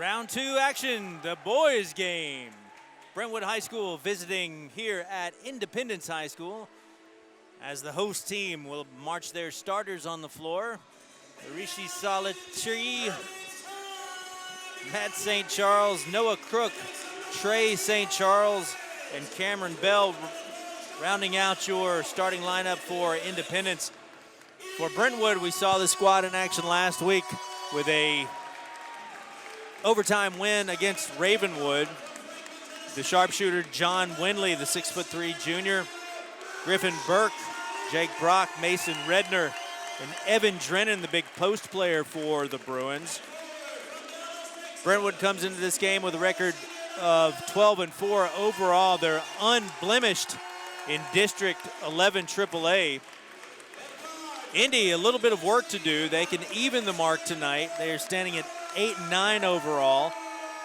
Round 2 action, the boys game. Brentwood High School visiting here at Independence High School as the host team will march their starters on the floor. Rishi Salitri, Matt St. Charles, Noah Crook, Trey St. Charles, and Cameron Bell rounding out your starting lineup for Independence. For Brentwood, we saw the squad in action last week with a overtime win against Ravenwood. The sharpshooter John Winley, the 6'3" junior, Griffin Burke, Jake Brock, Mason Redner, and Evan Drennan, the big post player for the Bruins. Brentwood comes into this game with a record of 12-4 overall. They're unblemished in District 11 AAA. Indy, a little bit of work to do. They can even the mark tonight. They are standing at 8-9 overall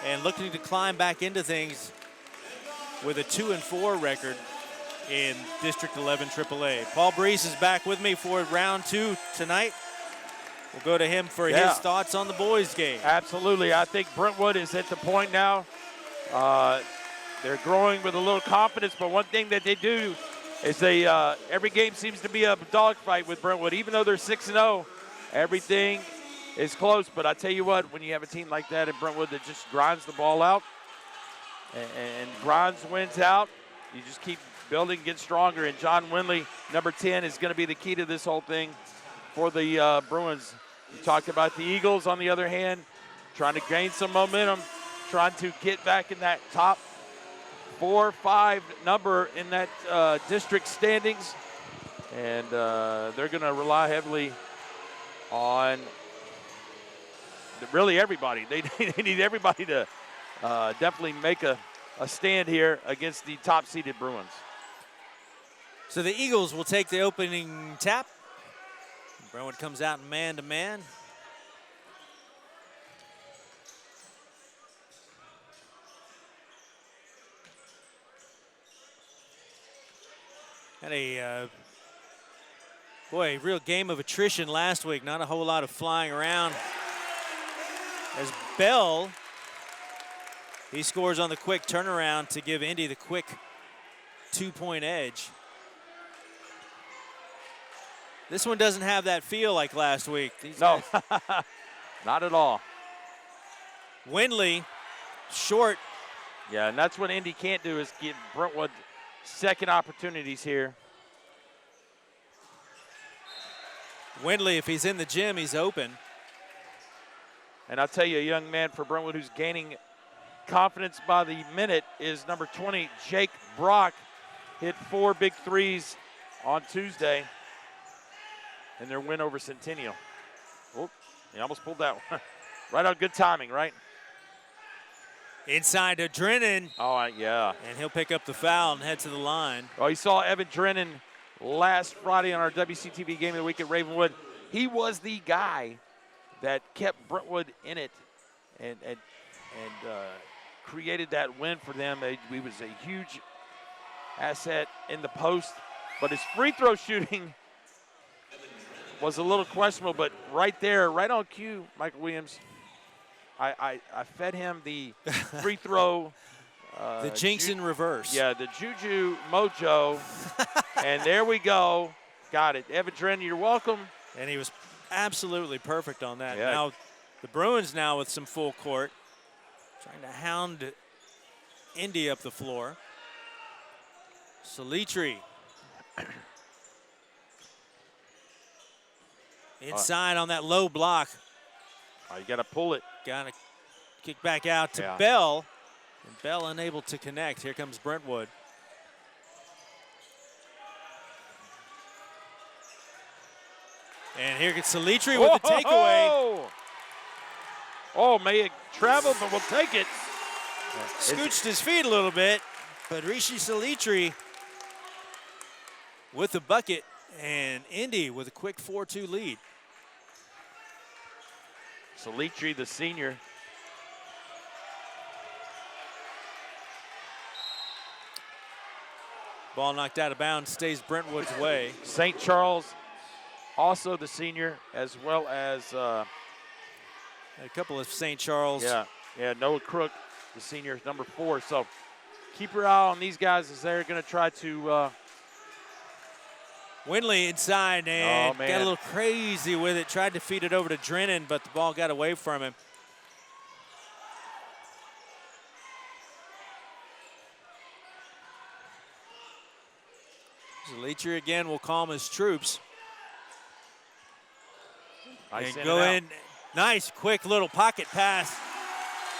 and looking to climb back into things with a 2-4 record in District 11 AAA. Paul Breece is back with me for round 2 tonight. We'll go to him for his thoughts on the boys game. Absolutely. I think Brentwood is at the point now. They're growing with a little confidence, but one thing that they do is they every game seems to be a dogfight with Brentwood. Even though they're 6-0, everything is close. But I tell you what, when you have a team like that in Brentwood that just grinds the ball out and grinds wins out, you just keep building, get stronger. And John Winley, number 10, is going to be the key to this whole thing for the Bruins. You talked about the Eagles, on the other hand, trying to gain some momentum, trying to get back in that top 4 or 5 number in that district standings. And they're going to rely heavily on really everybody. They need everybody to definitely make a stand here against the top-seeded Bruins. So the Eagles will take the opening tap. Brentwood comes out man-to-man. Had a real game of attrition last week. Not a whole lot of flying around. As Bell, he scores on the quick turnaround to give Indy the quick 2-point edge. This one doesn't have that feel like last week. No, not at all. Winley, short. Yeah, and that's what Indy can't do, is give Brentwood second opportunities here. Winley, if he's in the gym, he's open. And I'll tell you, a young man for Brentwood who's gaining confidence by the minute is number 20, Jake Brock. Hit 4 big threes on Tuesday in their win over Centennial. Oh, he almost pulled that one. Right on, good timing, right? Inside to Drennan. Oh, yeah. And he'll pick up the foul and head to the line. Oh, you saw Evan Drennan last Friday on our WC-TV Game of the Week at Ravenwood. He was the guy that kept Brentwood in it and created that win for them. He was a huge asset in the post, but his free throw shooting was a little questionable, but right there, right on cue, Michael Williams, I fed him the free throw. The jinx in reverse. Yeah, the Juju Mojo. And there we go. Got it. Evan Drennan, you're welcome. And he was absolutely perfect on that. Yeah. Now, the Bruins now with some full court, trying to hound Indy up the floor. Salitri. Inside on that low block. Oh, you got to pull it. Got to kick back out to Yeah. Bell. And Bell unable to connect. Here comes Brentwood. And here gets Salitri with the takeaway. Oh, may it travel, but we'll take it. Scooched his feet a little bit, but Rishi Salitri with the bucket, and Indy with a quick 4-2 lead. Salitri, the senior. Ball knocked out of bounds, stays Brentwood's way. St. Charles, also the senior, as well as a couple of St. Charles Yeah, Noah Crook, the senior, number 4. So keep your eye on these guys as they're going to try to. Winley inside and man. got a little crazy with it. Tried to feed it over to Drennan, but the ball got away from him. Zalitri again will calm his troops. Nice and go in. Nice, quick little pocket pass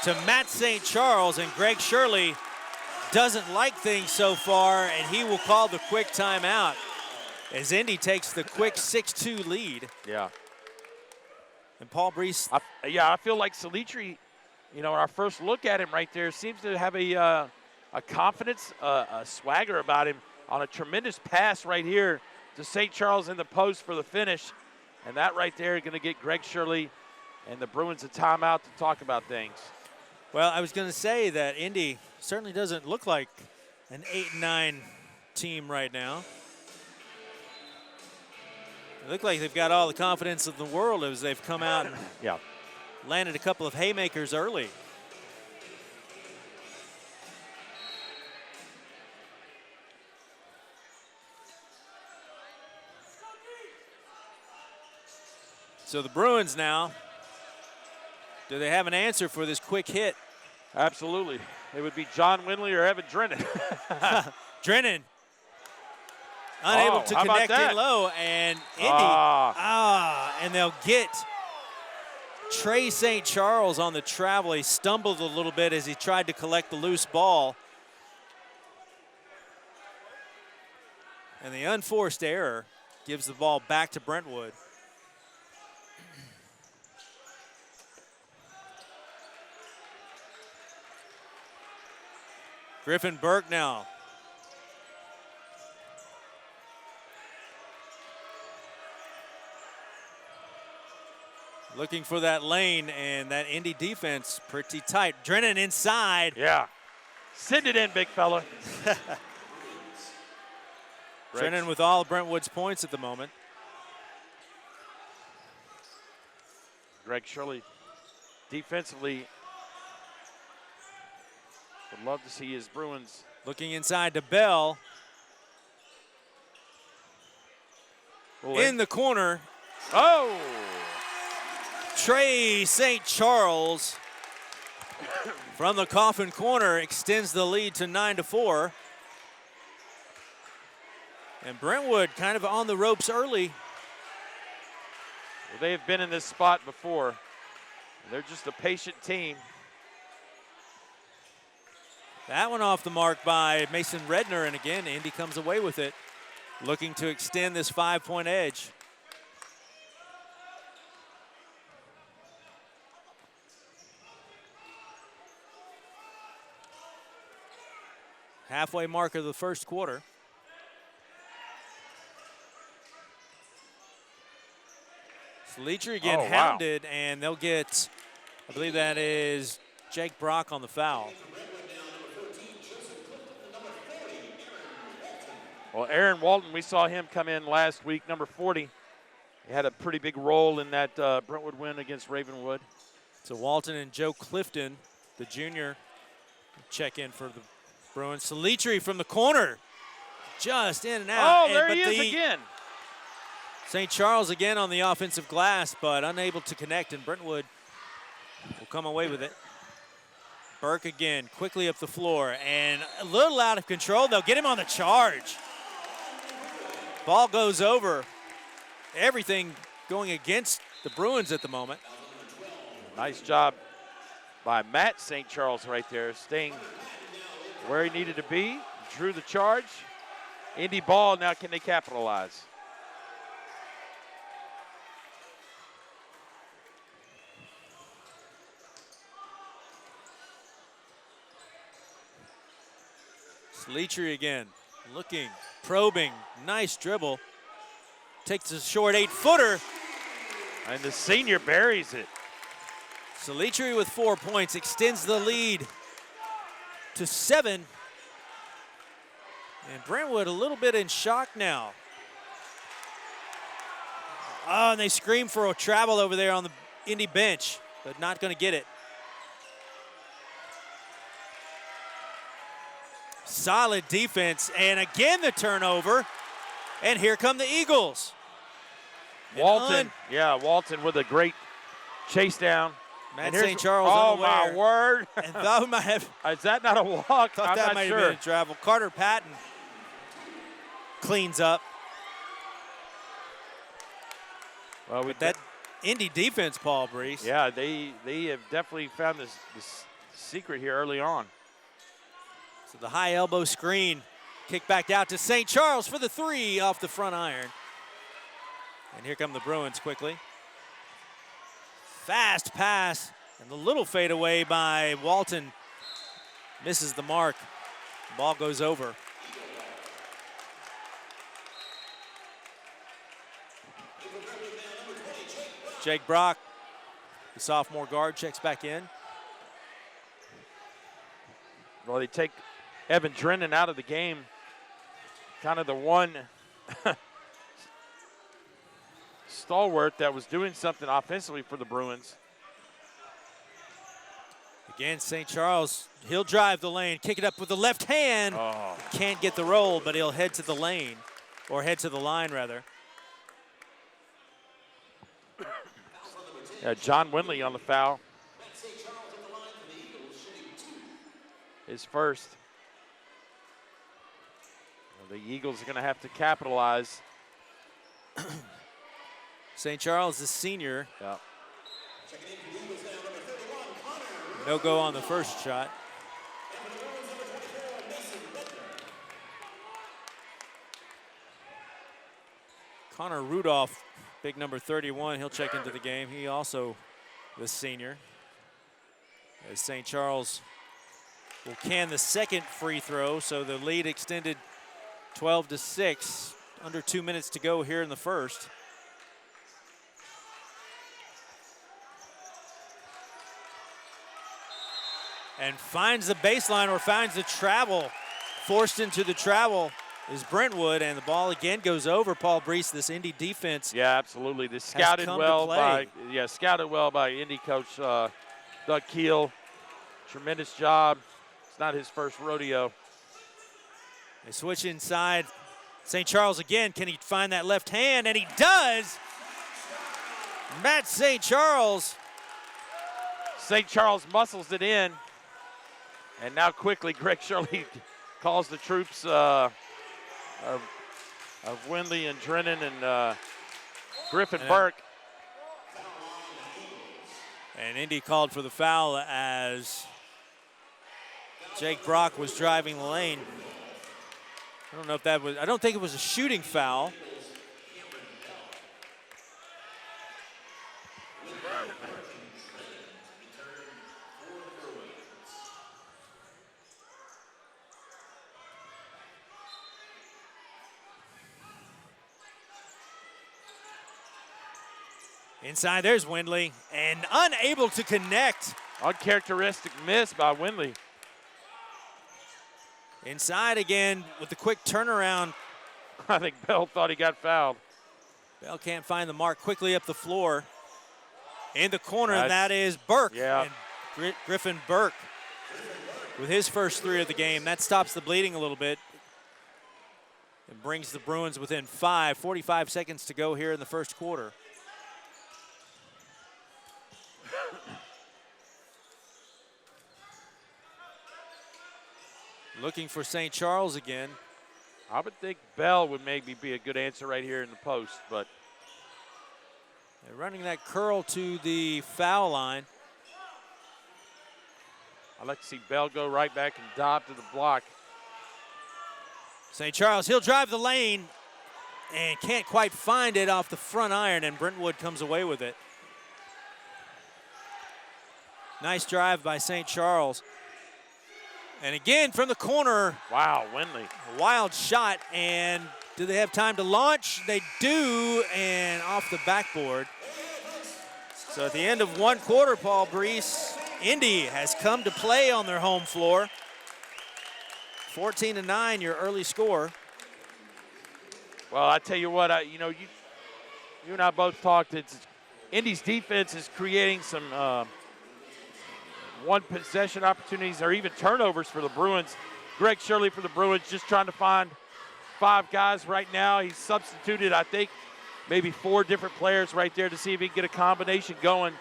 to Matt St. Charles, and Greg Shirley doesn't like things so far, and he will call the quick timeout as Indy takes the quick 6-2 lead. Yeah. And Paul Breece. I feel like Zalitri, our first look at him right there, seems to have a confidence, a swagger about him on a tremendous pass right here to St. Charles in the post for the finish. And that right there is going to get Greg Shirley and the Bruins a timeout to talk about things. Well, I was going to say that Indy certainly doesn't look like an 8-9 team right now. They look like they've got all the confidence in the world as they've come out and landed a couple of haymakers early. So the Bruins now, do they have an answer for this quick hit? Absolutely. It would be John Winley or Evan Drennan. Drennan unable to connect in low, and Indy, and they'll get Trey St. Charles on the travel. He stumbled a little bit as he tried to collect the loose ball. And the unforced error gives the ball back to Brentwood. Griffin Burke now. Looking for that lane, and that Indy defense pretty tight. Drennan inside. Yeah. Send it in, big fella. Drennan with all of Brentwood's points at the moment. Greg Shirley defensively would love to see his Bruins. Looking inside to Bell. In the corner. Oh! Trey St. Charles from the coffin corner extends the lead to 9-4. And Brentwood kind of on the ropes early. Well, they have been in this spot before. They're just a patient team. That one off the mark by Mason Redner, and again, Indy comes away with it, looking to extend this 5-point edge. Halfway mark of the first quarter. Leacher again hounded, and they'll get, I believe that is Jake Brock on the foul. Well, Aaron Walton, we saw him come in last week, number 40. He had a pretty big role in that Brentwood win against Ravenwood. So Walton and Joe Clifton, the junior, check in for the Bruins. Salitri from the corner, just in and out. Oh, there he is again. St. Charles again on the offensive glass, but unable to connect, and Brentwood will come away with it. Burke again, quickly up the floor, and a little out of control. They'll get him on the charge. Ball goes over. Everything going against the Bruins at the moment. Nice job by Matt St. Charles right there, staying where he needed to be, drew the charge. Indy ball, now can they capitalize? Leachery again, looking, probing, nice dribble. Takes a short 8-footer. And the senior buries it. Salitri with 4 points extends the lead to 7. And Brentwood a little bit in shock now. Oh, and they scream for a travel over there on the Indy bench, but not going to get it. solid defense, and again the turnover. And here come the Eagles. Walton, Walton with a great chase down. Matt St. Charles unaware. Oh, my word. And thought we might have. Is that not a walk? Thought I'm that not might sure. have been a travel. Carter Patton cleans up. Well, with that Indy defense, Paul Breece. Yeah, they have definitely found this secret here early on. So the high elbow screen, kick back out to St. Charles for the 3 off the front iron. And here come the Bruins quickly. Fast pass, and the little fadeaway by Walton misses the mark. The ball goes over. Jake Brock, the sophomore guard, checks back in. Well, they take Evan Drennan out of the game. Kind of the one stalwart that was doing something offensively for the Bruins. Again, St. Charles, he'll drive the lane, kick it up with the left hand. Oh. Can't get the roll, but he'll head to the lane, or head to the line, rather. John Winley on the foul. His first. Well, the Eagles are going to have to capitalize. St. Charles is senior. Yeah. No go on the first shot. Connor Rudolph, big number 31, he'll check into the game. He also was senior. As St. Charles will can the second free throw, so the lead extended 12-6. Under 2 minutes to go here in the first. And finds the baseline, or finds the travel. Forced into the travel is Brentwood, and the ball again goes over. Paul Breece, this Indy defense. Yeah, absolutely. This scouted well by Indy coach Doug Keel. Tremendous job. It's not his first rodeo. They switch inside. St. Charles again. Can he find that left hand? And he does. Matt St. Charles. St. Charles muscles it in. And now quickly, Greg Shirley calls the troops of Winley and Drennan and Griffin Burke. And Indy called for the foul as Jake Brock was driving the lane. I don't know if that was, I don't think it was a shooting foul. Inside, there's Winley, and unable to connect. Uncharacteristic miss by Winley. Inside again with the quick turnaround. I think Bell thought he got fouled. Bell can't find the mark. Quickly up the floor. In the corner, and that is Burke. Yeah. And Griffin Burke with his first 3 of the game. That stops the bleeding a little bit and brings the Bruins within 5. 45 seconds to go here in the first quarter. Looking for St. Charles again. I would think Bell would maybe be a good answer right here in the post, but they're running that curl to the foul line. I'd like to see Bell go right back and dive to the block. St. Charles, he'll drive the lane and can't quite find it off the front iron, and Brentwood comes away with it. Nice drive by St. Charles. And again from the corner. Wow, Winley. A wild shot, and do they have time to launch? They do, and off the backboard. So at the end of one quarter, Paul Breece, Indy has come to play on their home floor. 14-9, your early score. Well, I tell you what, you and I both talked. Indy's defense is creating some one possession opportunities or even turnovers for the Bruins. Greg Shirley for the Bruins just trying to find 5 guys right now. He's substituted, I think, maybe 4 different players right there to see if he can get a combination going.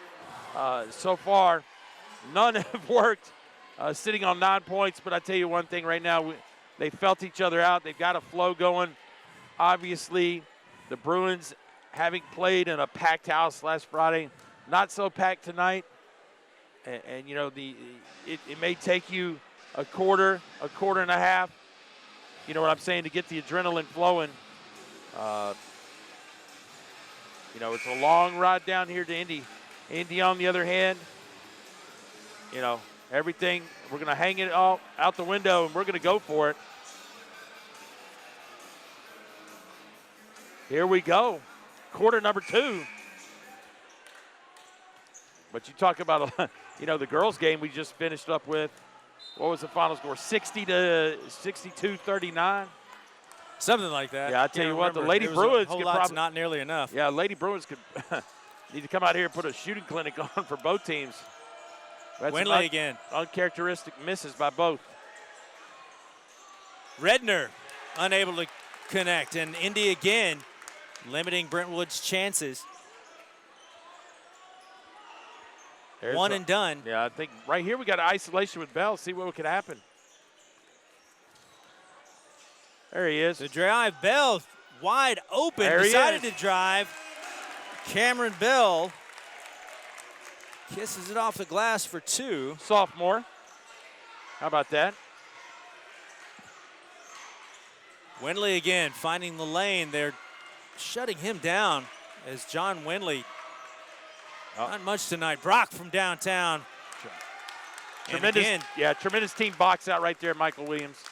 So far, none have worked, sitting on 9 points. But I tell you one thing right now, they felt each other out. They've got a flow going. Obviously, the Bruins, having played in a packed house last Friday, not so packed tonight. And you know, it may take you a quarter and a half, you know what I'm saying, to get the adrenaline flowing. You know, it's a long ride down here to Indy. Indy, on the other hand, you know, everything, we're going to hang it all out the window, and we're going to go for it. Here we go. Quarter number 2. But you talk about, you know, the girls' game we just finished up with. What was the final score? 60-62-39? Something like that. Yeah, I tell you what, the Lady Bruins could probably not nearly enough. Yeah, Lady Bruins could need to come out here and put a shooting clinic on for both teams. Winley again. Uncharacteristic misses by both. Redner unable to connect, and Indy again limiting Brentwood's chances. There's one and done. Yeah, I think right here we got an isolation with Bell. See what could happen. There he is. The drive, Bell wide open. There Decided to drive. Cameron Bell kisses it off the glass for 2. Sophomore. How about that? Winley again finding the lane. They're shutting him down as John Winley. Not much tonight. Brock from downtown. Tremendous, tremendous team box out right there, Michael Williams.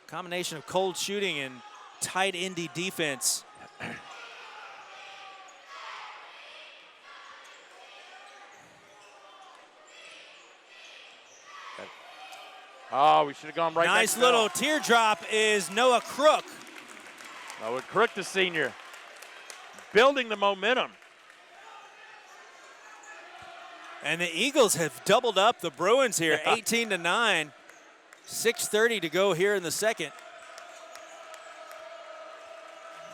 Combination of cold shooting and tight Indy defense. Oh, we should have gone right. Nice little teardrop is Noah Crook. Noah Crook, the senior, building the momentum. And the Eagles have doubled up the Bruins here, 18-9. 6:30 to go here in the second.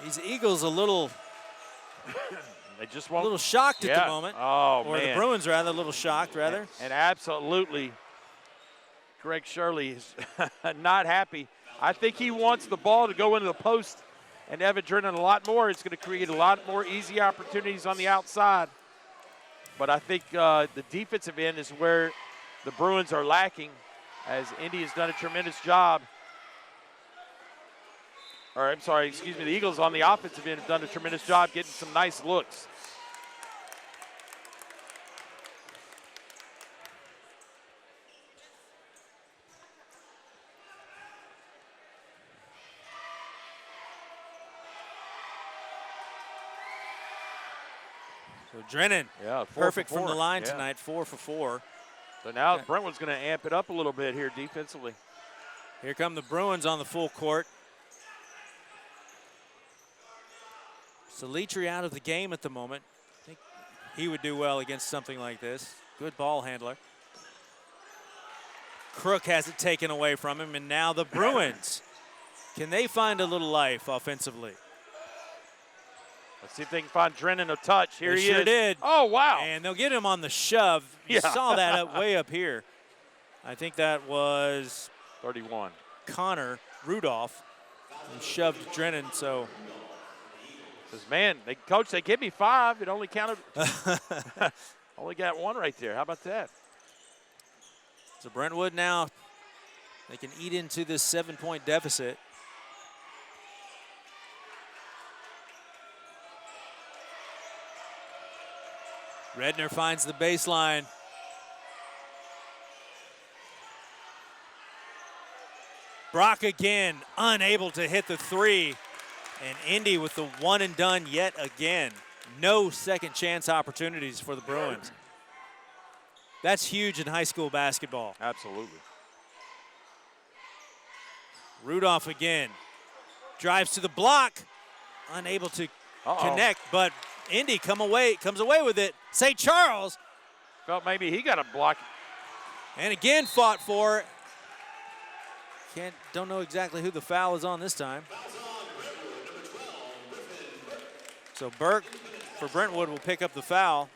These Eagles a little they just won't. A little shocked at the moment. Oh, or man. the Bruins rather, a little shocked rather. And absolutely, Greg Shirley is not happy. I think he wants the ball to go into the post and Evan Drennan a lot more. It's going to create a lot more easy opportunities on the outside. But I think the defensive end is where the Bruins are lacking, as Indy has done a tremendous job. Or I'm sorry, excuse me, the Eagles on the offensive end have done a tremendous job getting some nice looks. So Drennan, perfect from the line tonight, 4 for 4. So now Brentwood's going to amp it up a little bit here defensively. Here come the Bruins on the full court. Salitri out of the game at the moment. I think he would do well against something like this. Good ball handler. Crook has it taken away from him, and now the Bruins. Can they find a little life offensively? Let's see if they can find Drennan a touch. Here he is. Sure did. Oh, wow. And they'll get him on the shove. You saw that way up here. I think that was 31. Connor Rudolph who shoved Drennan. So says, man, coach, they give me 5. It only counted. Only got 1 right there. How about that? So Brentwood now, they can eat into this 7-point deficit. Redner finds the baseline. Brock again, unable to hit the 3. And Indy with the 1 and done yet again. No second chance opportunities for the Bruins. That's huge in high school basketball. Absolutely. Rudolph again. Drives to the block. Unable to connect, but Indy comes away with it. St. Charles. Felt maybe he got a block. And again fought for. Don't know exactly who the foul is on this time. So Burke for Brentwood will pick up the foul.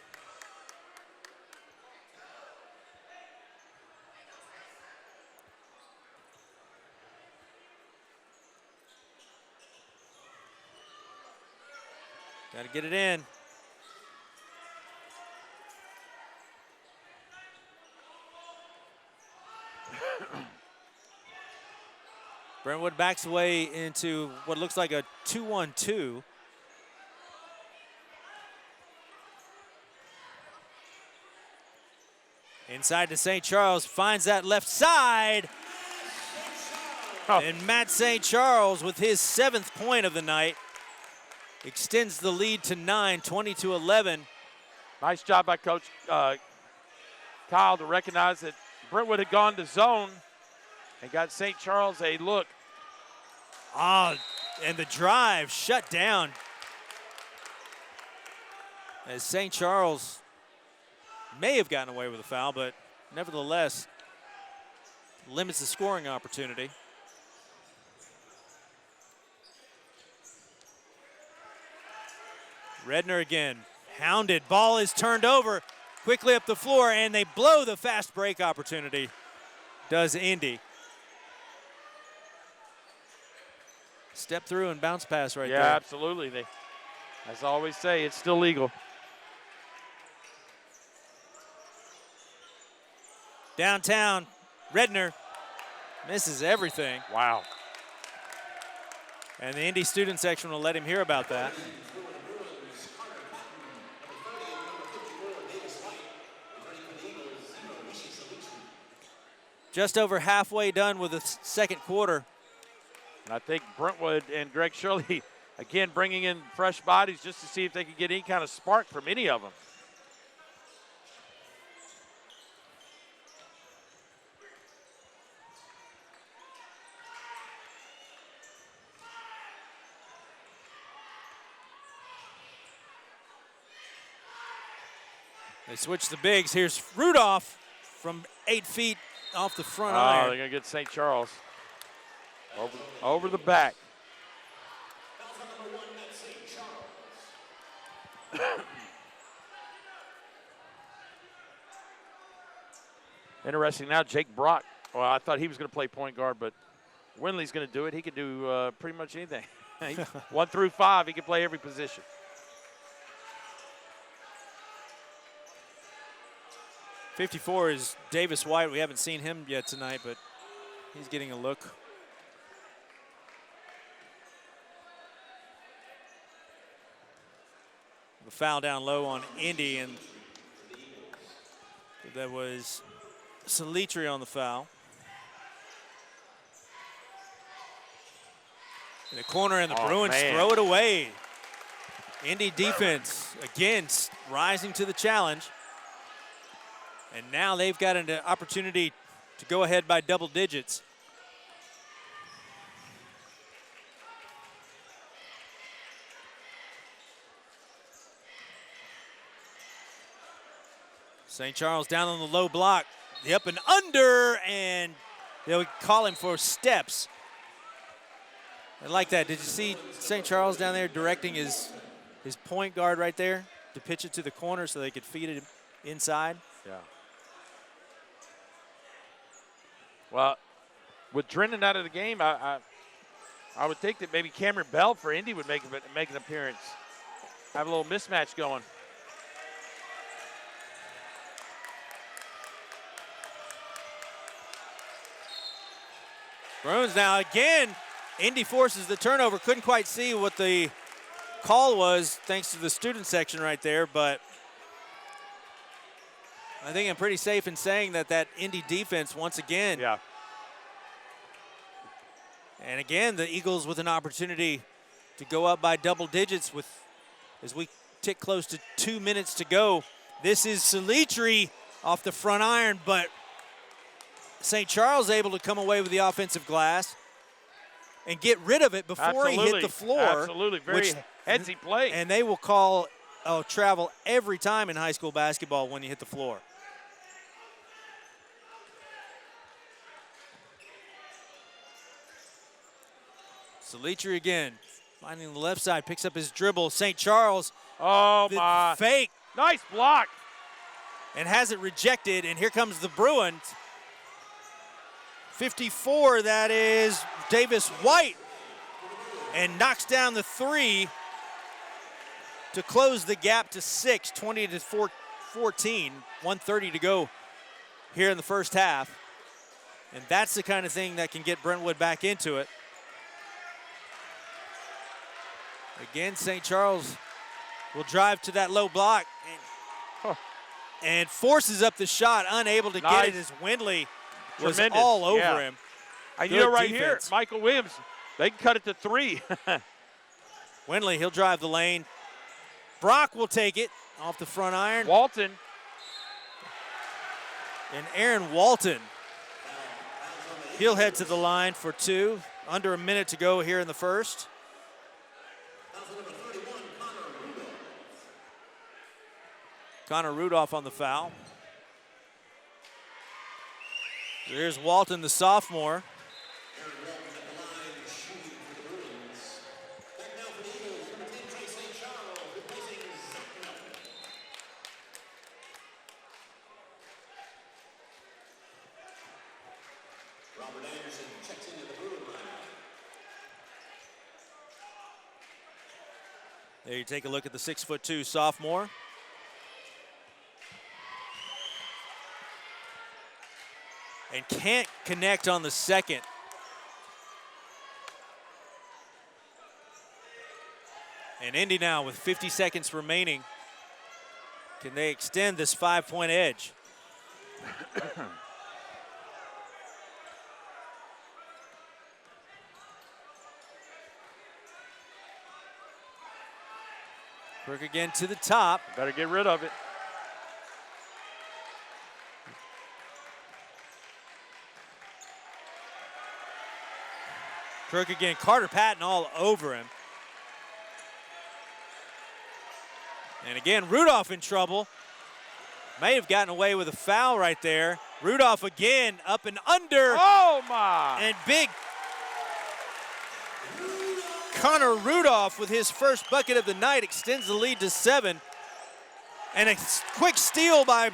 Got to get it in. Brentwood backs away into what looks like a 2-1-2. Inside to St. Charles, finds that left side. Oh. And Matt St. Charles with his 7th point of the night extends the lead to 9, 20-11. Nice job by Coach Kyle to recognize that Brentwood had gone to zone and got St. Charles a look. Ah, and the drive shut down as St. Charles may have gotten away with a foul, but nevertheless limits the scoring opportunity. Redner again, hounded. Ball is turned over quickly up the floor, and they blow the fast break opportunity. Does Indy. Step through and bounce pass right there. Yeah, absolutely. They, as I always say, it's still legal. Downtown, Redner misses everything. Wow. And the Indy student section will let him hear about that. Just over halfway done with the second quarter. And I think Brentwood and Greg Shirley, again, bringing in fresh bodies just to see if they could get any kind of spark from any of them. They switch the bigs. Here's Rudolph from 8 feet off the front Oh, iron. they're going to get St. Charles over the back. Interesting now, Jake Brock. Well, I thought he was going to play point guard, but Winley's going to do it. He can do pretty much anything. 1 through 5, he can play every position. '54 is Davis White. We haven't seen him yet tonight, but he's getting a look. The foul down low on Indy, and that was Salitri on the foul. In the corner, and the Bruins throw it away. Indy defense, again, rising to the challenge. And now they've got an opportunity to go ahead by double digits. St. Charles down on the low block. The up and under, and they'll call him for steps. I like that. Did you see St. Charles down there directing his point guard right there to pitch it to the corner so they could feed it inside? Yeah. Well, with Drennan out of the game, I would think that maybe Cameron Bell for Indy would make an appearance. Have a little mismatch going. Bruins now again. Indy forces the turnover. Couldn't quite see what the call was thanks to the student section right there, but I think I'm pretty safe in saying that Indy defense once again. Yeah. And again, the Eagles with an opportunity to go up by double digits as we tick close to 2 minutes to go. This is Salitri off the front iron, but St. Charles able to come away with the offensive glass and get rid of it before he hit the floor. Absolutely, very headsy play. And they will call travel every time in high school basketball when you hit the floor. Salitri again, finding the left side, picks up his dribble. St. Charles, Oh, my. fake, Nice block. and has it rejected, and here comes the Bruins. 54, that is Davis White, and knocks down the three to close the gap to 6, 20 to 14, 1:30 to go here in the first half. And that's the kind of thing that can get Brentwood back into it. Again, St. Charles will drive to that low block and forces up the shot, unable to get it as Windley was Tremendous. all over him. And you know, right defense. here, Michael Williams, they can cut it to 3. Windley, he'll drive the lane. Brock will take it off the front iron. Walton. And Aaron Walton, he'll head to the line for 2. Under a minute to go here in the first. Connor Rudolph on the foul. There's Walton, the sophomore. There you take a look at the 6'2" sophomore. And can't connect on the second. And Indy now with 50 seconds remaining. Can they extend this 5-point edge? Crook again to the top. Better get rid of it. Crook again, Carter Patton all over him. And again, Rudolph in trouble. May have gotten away with a foul right there. Rudolph again, up and under. Oh, my. And big Connor Rudolph with his first bucket of the night extends the lead to 7. And a quick steal by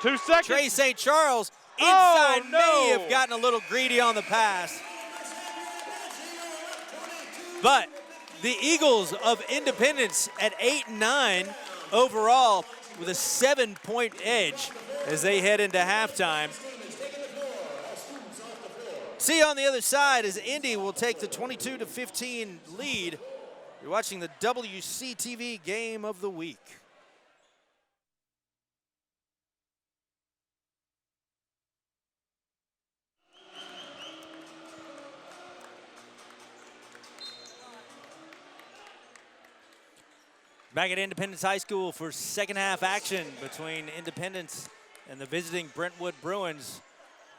2 seconds. Trey St. Charles. Inside no. may have gotten a little greedy on the pass. But the Eagles of Independence at 8-9 overall with a 7-point edge as they head into halftime. See you on the other side as Indy will take the 22-15 lead. You're watching the WC-TV Game of the Week. Back at Independence High School for second half action between Independence and the visiting Brentwood Bruins.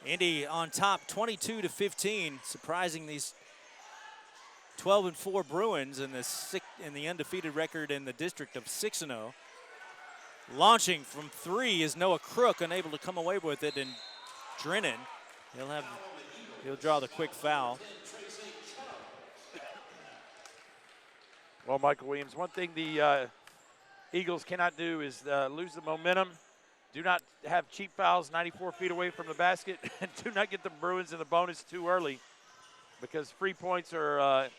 Indy on top 22-15, surprising these 12-4 Bruins in the undefeated record in the district of 6-0. Launching from 3 is Noah Crook, unable to come away with it, and Drennan, he'll draw the quick foul. Well, Michael Williams, one thing the Eagles cannot do is lose the momentum. Do not have cheap fouls 94 feet away from the basket, and do not get the Bruins in the bonus too early, because free points are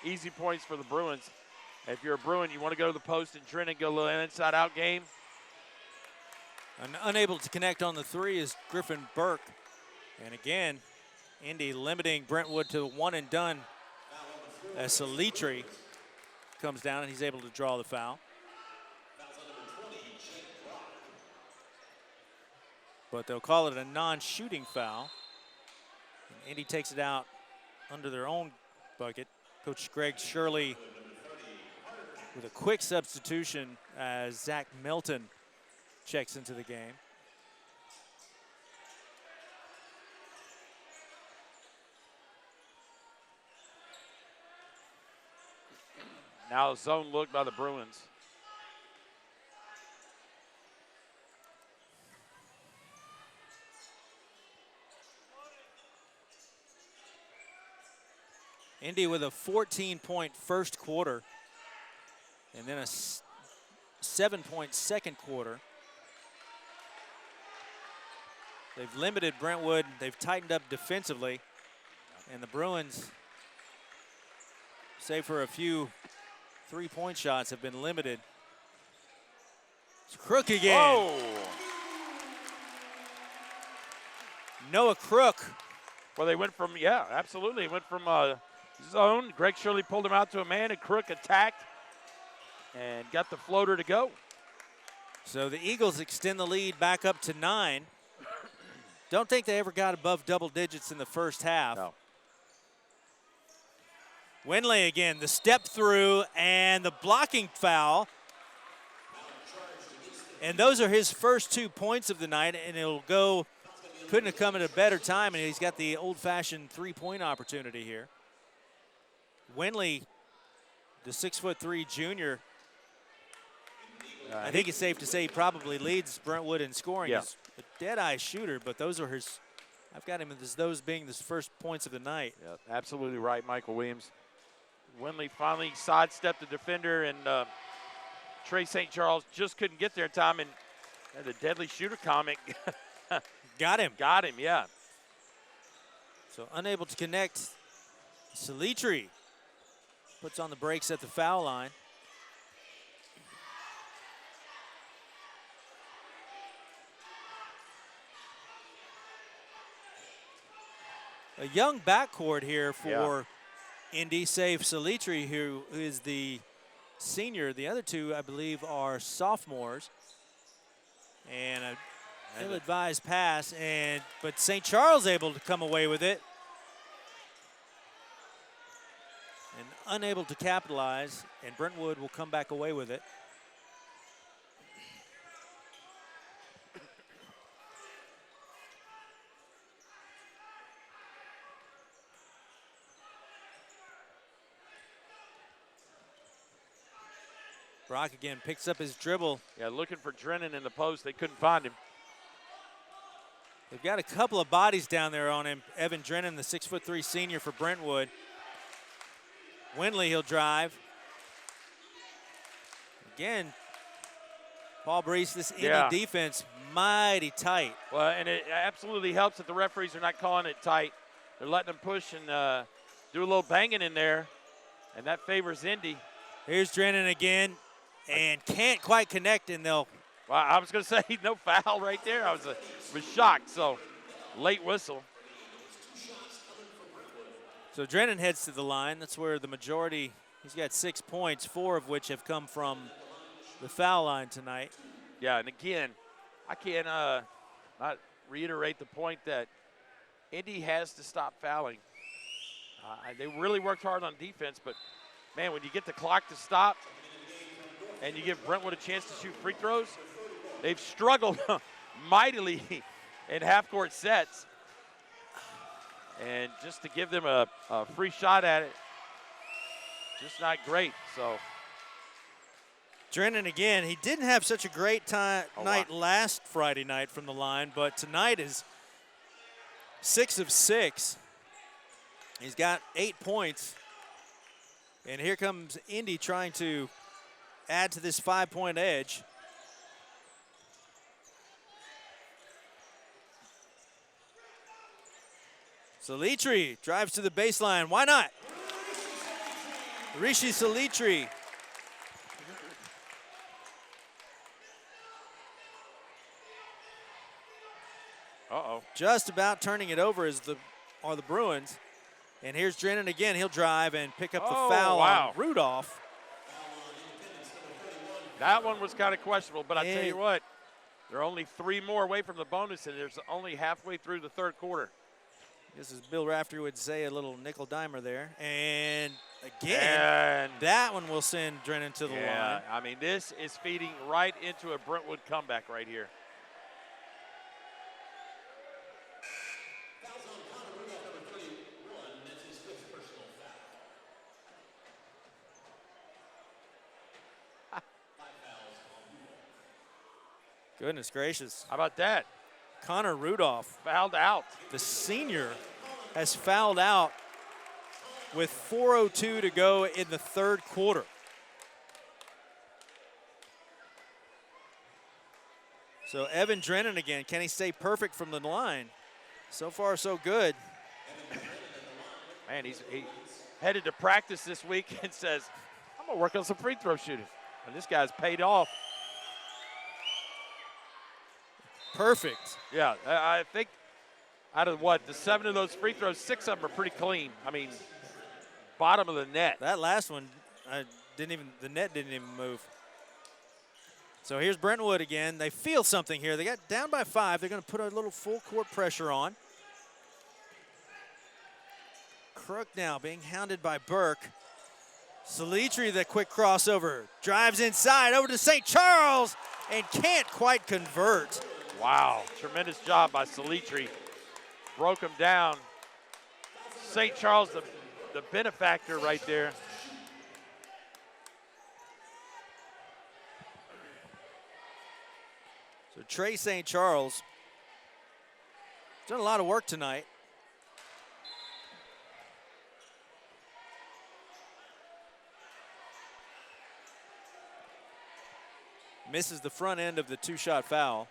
easy points for the Bruins. And if you're a Bruin, you want to go to the post and Drennan go a little inside-out game. And unable to connect on the 3 is Griffin Burke. And again, Indy limiting Brentwood to one and done as Salitri comes down and he's able to draw the foul. But they'll call it a non-shooting foul. And Indy takes it out under their own bucket. Coach Greg Shirley with a quick substitution as Zach Milton checks into the game. Now a zone look by the Bruins. Indy with a 14-point first quarter and then a 7-point second quarter. They've limited Brentwood. They've tightened up defensively. And the Bruins, save for a few three-point shots, have been limited. It's Crook again. Oh! Noah Crook. Well, they went from, yeah, absolutely. Went from zone. Greg Shirley pulled him out to a man, and Crook attacked and got the floater to go. So the Eagles extend the lead back up to 9. Don't think they ever got above double digits in the first half. No. Winley again, the step through and the blocking foul. And those are his first 2 points of the night, and it'll go, couldn't have come at a better time, and he's got the old-fashioned three-point opportunity here. Winley, the 6'3" junior, I think it's safe to say he probably leads Brentwood in scoring. Yeah. He's a dead-eye shooter, but those are his, I've got him as those being the first points of the night. Yeah, absolutely right, Michael Williams. Winley finally sidestepped the defender, and Trey St. Charles just couldn't get there in time, and the deadly shooter comic Got him. got him, yeah. So unable to connect. Salitri puts on the brakes at the foul line. A young backcourt here for Indy, save Salitri, who is the senior. The other two, I believe, are sophomores. And a ill-advised pass, but St. Charles able to come away with it. And unable to capitalize, and Brentwood will come back away with it. Brock again picks up his dribble. Yeah, looking for Drennan in the post. They couldn't find him. They've got a couple of bodies down there on him. Evan Drennan, the 6'3" senior for Brentwood. Winley, he'll drive. Again, Paul Breece, this Indy defense, mighty tight. Well, and it absolutely helps that the referees are not calling it tight. They're letting them push and do a little banging in there, and that favors Indy. Here's Drennan again, and can't quite connect, and they'll. Well, I was going to say no foul right there. I was shocked, so late whistle. So Drennan heads to the line. That's where the majority, he's got 6 points, 4 of which have come from the foul line tonight. Yeah, and again, I can't not reiterate the point that Indy has to stop fouling. They really worked hard on defense, but, man, when you get the clock to stop and you give Brentwood a chance to shoot free throws, they've struggled mightily in half-court sets. And just to give them a free shot at it, just not great. So Drennan again, he didn't have such a great night last Friday night from the line, but tonight is 6 of 6. He's got 8 points. And here comes Indy trying to add to this 5-point edge. Salitri drives to the baseline. Why not? Rishi Salitri. Just about turning it over are the Bruins. And here's Drennan again. He'll drive and pick up the foul on Rudolph. That one was kind of questionable, but I tell you what, they're only 3 more away from the bonus, and there's only halfway through the third quarter. This is Bill Rafter would say, a little nickel dimer there. And again, that one will send Drennan to the line. I mean, this is feeding right into a Brentwood comeback right here. Goodness gracious. How about that? Connor Rudolph. Fouled out. The senior has fouled out with 4:02 to go in the third quarter. So Evan Drennan again. Can he stay perfect from the line? So far, so good. Man, he headed to practice this week and says, I'm going to work on some free throw shooting. And this guy's paid off. Perfect. Yeah, I think out of the 7 of those free throws, 6 of them are pretty clean. I mean, bottom of the net. That last one, the net didn't even move. So here's Brentwood again. They feel something here. They got down by 5. They're going to put a little full court pressure on. Crook now being hounded by Burke. Salitri, the quick crossover, drives inside over to St. Charles and can't quite convert. Wow, tremendous job by Salitri. Broke him down. St. Charles, the benefactor right there. So Trey St. Charles done a lot of work tonight. Misses the front end of the 2-shot foul.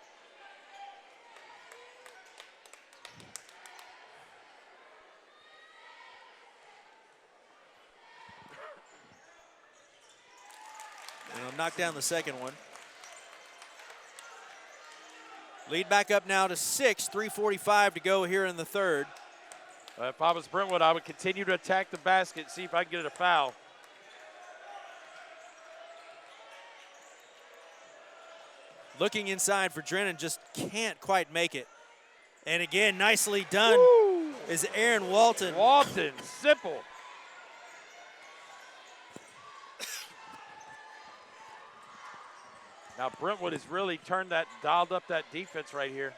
And he'll knock down the second one. Lead back up now to 6, 3:45 to go here in the third. If I was Brentwood, I would continue to attack the basket, see if I can get a foul. Looking inside for Drennan, just can't quite make it. And again, nicely done is Aaron Walton. Walton, simple. Now Brentwood has really dialed up that defense right here.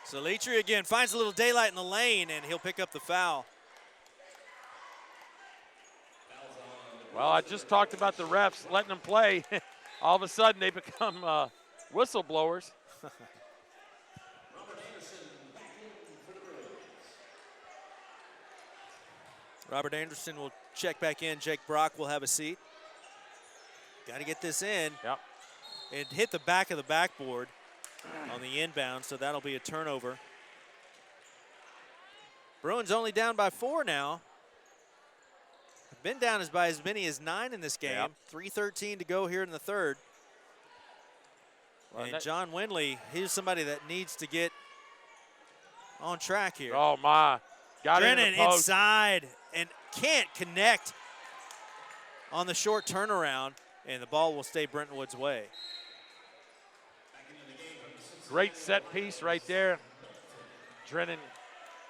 Salitri again finds a little daylight in the lane, and he'll pick up the foul. Well, I just talked about the refs letting them play. All of a sudden, they become whistleblowers. Robert Anderson will check back in. Jake Brock will have a seat. Got to get this in. Yep. It hit the back of the backboard on the inbound, so that'll be a turnover. Bruins only down by 4 now. Been down by as many as 9 in this game. Yep. 3:13 to go here in the third. Well, and John Windley, here's somebody that needs to get on track here. Oh, my. Got it in Drennan the post. inside and can't connect on the short turnaround, and the ball will stay Brentwood's way. Great set piece right there. Drennan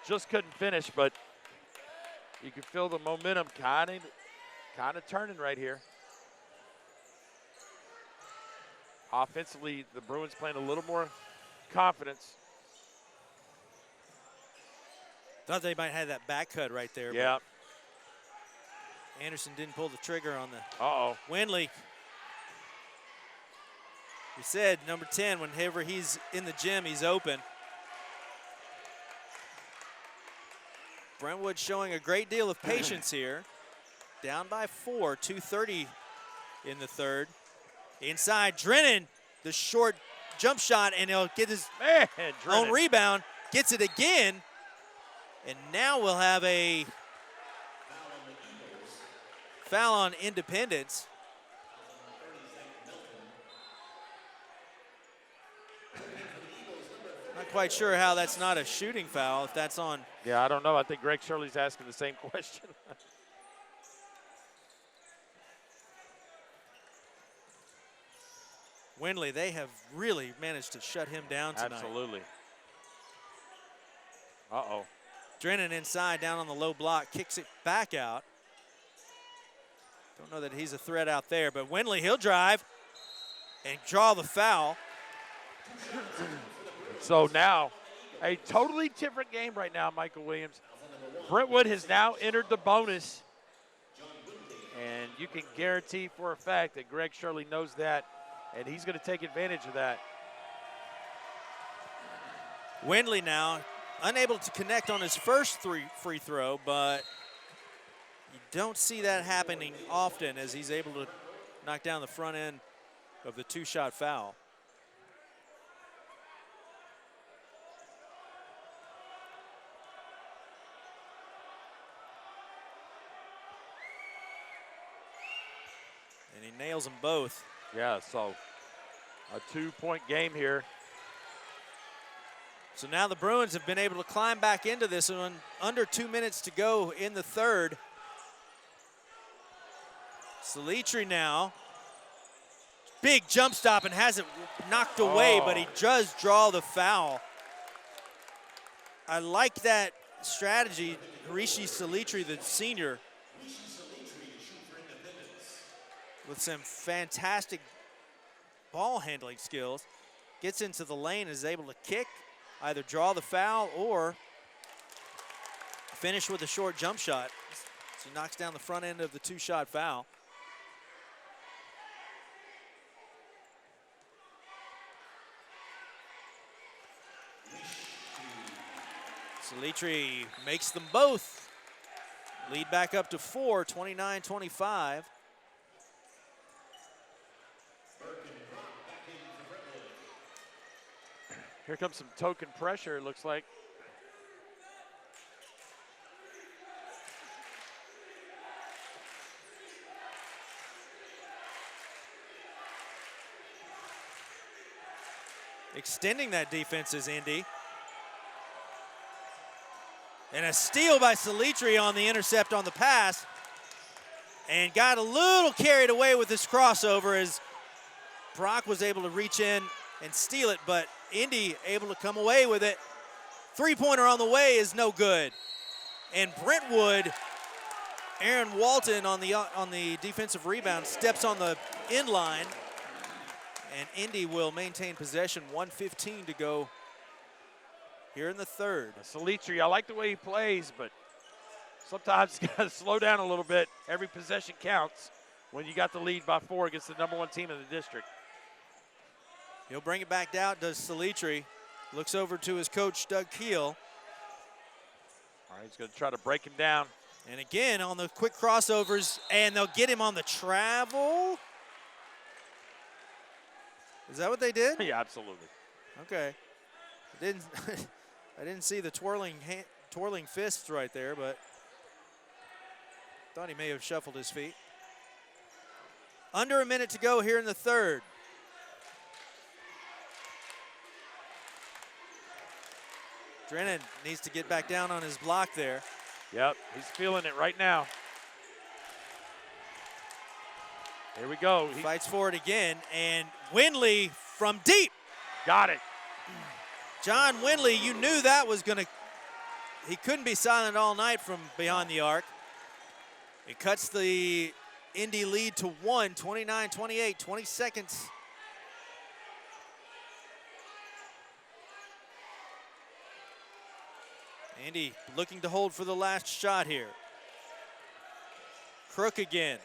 just couldn't finish, but you can feel the momentum kind of turning right here. Offensively, the Bruins playing a little more confidence. Thought they might have that back cut right there. Yeah. But Anderson didn't pull the trigger on the Uh-oh. Windley. He said number 10, whenever he's in the gym, he's open. Brentwood showing a great deal of patience here. Down by 4, 2:30 in the third. Inside, Drennan, the short jump shot, and he'll get his own rebound. Gets it again, and now we'll have a foul on Independence. Not quite sure how that's not a shooting foul, if that's on. Yeah, I don't know. I think Greg Shirley's asking the same question. Windley, they have really managed to shut him down tonight. Absolutely. Uh-oh. Drennan inside, down on the low block, kicks it back out. Don't know that he's a threat out there, but Windley, he'll drive and draw the foul. So now, a totally different game right now, Michael Williams. Brentwood has now entered the bonus, and you can guarantee for a fact that Greg Shirley knows that, and he's going to take advantage of that. Windley now unable to connect on his first free throw, but don't see that happening often as he's able to knock down the front end of the two-shot foul. And he nails them both. Yeah, so a 2-point game here. So now the Bruins have been able to climb back into this one. Under 2 minutes to go in the third. Salitri now. Big jump stop and has it knocked away, but he does draw the foul. I like that strategy. Harishi Salitri, the senior, with some fantastic ball handling skills, gets into the lane and is able to kick, either draw the foul or finish with a short jump shot. So he knocks down the front end of the two-shot foul. Salitri makes them both. Lead back up to 4, 29-25. Here comes some token pressure, it looks like. Extending that defense is Indy. And a steal by Salitri on the intercept on the pass. And got a little carried away with this crossover as Brock was able to reach in and steal it, but Indy able to come away with it. Three-pointer on the way is no good. And Brentwood, Aaron Walton on the defensive rebound, steps on the end line. And Indy will maintain possession, 1:15 to go here in the third. Salitri, I like the way he plays, but sometimes you got to slow down a little bit. Every possession counts when you got the lead by 4 against the #1 team in the district. He'll bring it back down, does Salitri. Looks over to his coach, Doug Keel. All right, he's going to try to break him down. And again, on the quick crossovers, and they'll get him on the travel. Is that what they did? Yeah, absolutely. Okay. I didn't see the twirling fists right there, but thought he may have shuffled his feet. Under a minute to go here in the third. Drennan needs to get back down on his block there. Yep, he's feeling it right now. Here we go. He fights for it again, and Winley from deep. Got it. John Winley, you knew that was going to, he couldn't be silent all night from beyond the arc. It cuts the Indy lead to 1, 29-28, 20 seconds. Indy looking to hold for the last shot here. Crook again.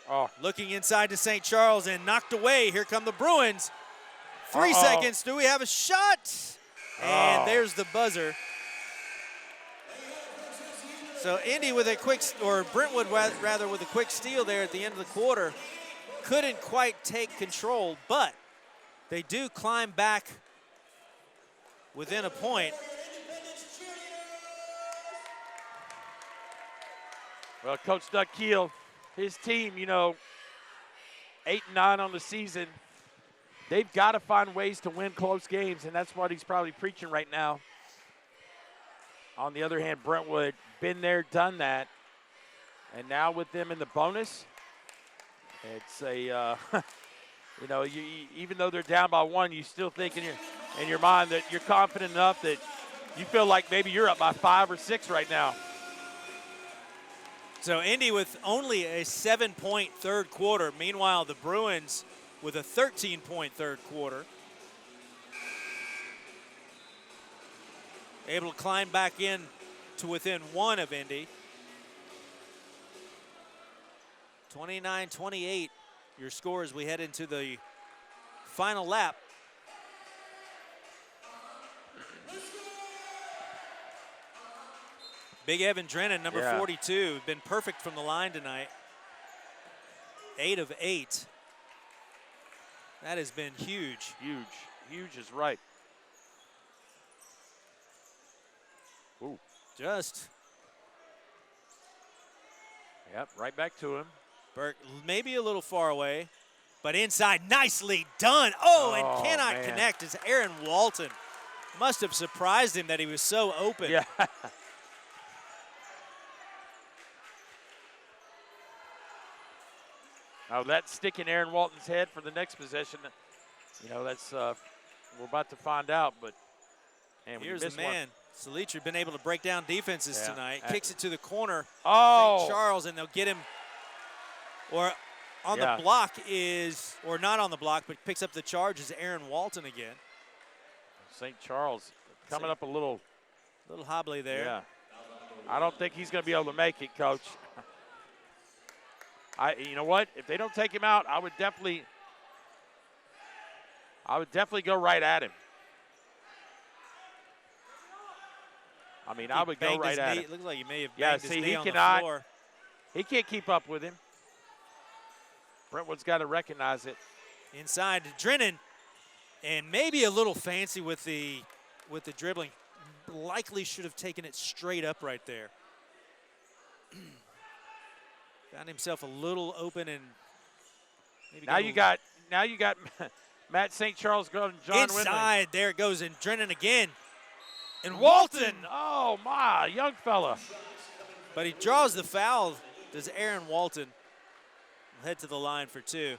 Oh. Looking inside to St. Charles and knocked away. Here come the Bruins. 3 seconds. Do we have a shot? And there's the buzzer. So Indy with a quick, or Brentwood rather, with a quick steal there at the end of the quarter. Couldn't quite take control, but they do climb back within a point. Well, Coach Doug Keel, his team, 8-9 on the season. They've got to find ways to win close games, and that's what he's probably preaching right now. On the other hand, Brentwood, been there, done that. And now with them in the bonus, it's a, even though they're down by 1, you still think in your mind that you're confident enough that you feel like maybe you're up by 5 or 6 right now. So Indy with only a 7-point third quarter. Meanwhile, the Bruins with a 13-point third quarter. Able to climb back in to within 1 of Indy. 29-28, your score as we head into the final lap. Big Evan Drennan, number 42, been perfect from the line tonight. 8 of 8. That has been huge. Huge. Huge is right. Ooh. Just. Yep, right back to him. Burke maybe a little far away, but inside, nicely done. Oh, and cannot connect as Aaron Walton must have surprised him that he was so open. Yeah. Now that's sticking Aaron Walton's head for the next possession. You know, that's we're about to find out, but and here's the man. Salitri been able to break down defenses tonight. Kicks it to the corner. Oh, St. Charles, and they'll get him. Or on the block is, or not on the block, but picks up the charge is Aaron Walton again. St. Charles coming up a little hobbly there. Yeah. I don't think he's going to be able to make it, Coach. You know what? If they don't take him out, I would definitely go right at him. I mean, I would go right at him. It looks like he may have banged his knee on the floor. He can't keep up with him. Brentwood's got to recognize it. Inside to Drennan, and maybe a little fancy with the dribbling. Likely should have taken it straight up right there. Found himself a little open, and maybe now you got Matt St. Charles going to John inside. Windley. There it goes, and Drennan again. And Walton. Oh, my, young fella. But he draws the foul. Does Aaron Walton. Will head to the line for 2.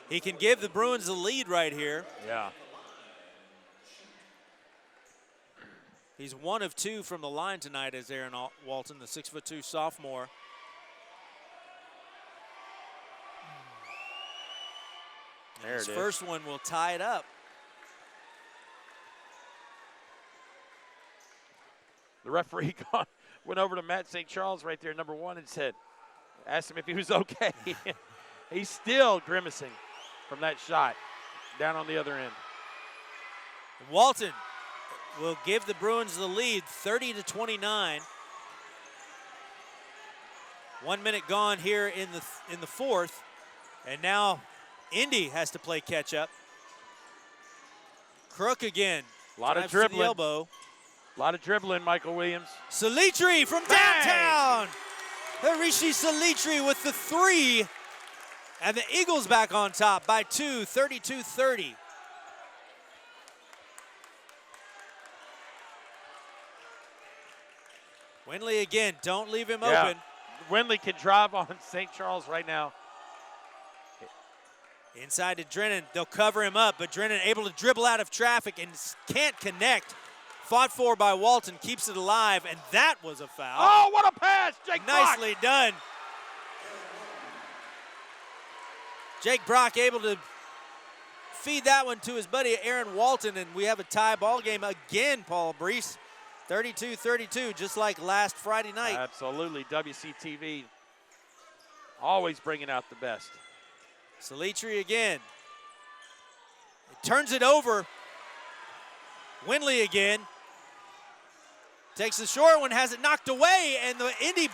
He can give the Bruins the lead right here. Yeah. He's 1 of 2 from the line tonight as Aaron Walton, the 6'2" sophomore. There His first one will tie it up. The referee went over to Matt St. Charles right there, number 1, and asked him if he was okay. He's still grimacing from that shot down on the other end. Walton will give the Bruins the lead, 30-29. 1 minute gone here in the fourth, and now Indy has to play catch up. Crook again. A lot of dribbling. The elbow. A lot of dribbling, Michael Williams. Salitri from downtown. Harishi Salitri with the 3. And the Eagles back on top by 2, 32-30. Windley again, don't leave him open. Windley can drive on St. Charles right now. Inside to Drennan, they'll cover him up, but Drennan able to dribble out of traffic and can't connect. Fought for by Walton, keeps it alive, and that was a foul. Oh, what a pass, Jake Brock. Nicely done. Jake Brock able to feed that one to his buddy Aaron Walton, and we have a tie ball game again, Paul Breece. 32-32, just like last Friday night. Absolutely, WC-TV always bringing out the best. Salitri again. It turns it over. Winley again. Takes the short one, has it knocked away, and the Indy